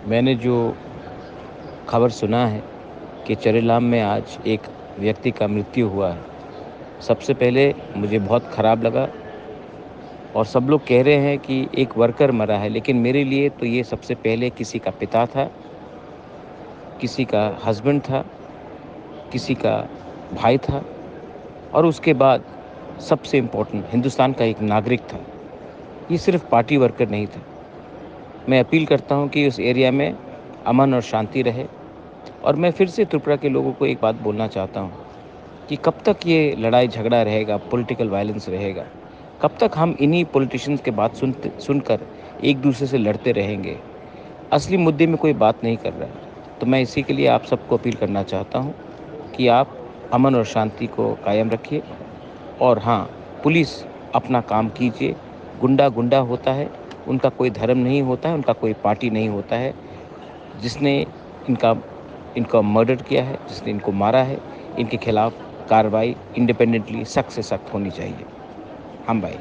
मैंने जो खबर सुना है कि चरेलाम में आज एक व्यक्ति का मृत्यु हुआ है, सबसे पहले मुझे बहुत ख़राब लगा और सब लोग कह रहे हैं कि एक वर्कर मरा है, लेकिन मेरे लिए तो ये सबसे पहले किसी का पिता था, किसी का हस्बैंड था, किसी का भाई था और उसके बाद सबसे इम्पोर्टेंट हिंदुस्तान का एक नागरिक था। ये सिर्फ़ पार्टी वर्कर नहीं था। मैं अपील करता हूँ कि उस एरिया में अमन और शांति रहे और मैं फिर से त्रिपुरा के लोगों को एक बात बोलना चाहता हूँ कि कब तक ये लड़ाई-झगड़ा रहेगा, पॉलिटिकल वायलेंस रहेगा? कब तक हम इन्हीं पॉलिटिशियंस की बात सुनकर एक-दूसरे से लड़ते रहेंगे? असली मुद्दे में कोई बात नहीं कर रहा है। तो मैं इसी के लिए आप सबको अपील करना चाहता हूँ कि आप अमन और शांति को कायम रखिए और हाँ, पुलिस अपना काम कीजिए। गुंडा, गुंडा होता है, उनका कोई धर्म नहीं होता है, उनका कोई पार्टी नहीं होता है। जिसने इनका इनका मर्डर किया है, जिसने इनको मारा है, इनके खिलाफ कार्रवाई इंडिपेंडेंटली सख्त से सख्त होनी चाहिए। हम भाई।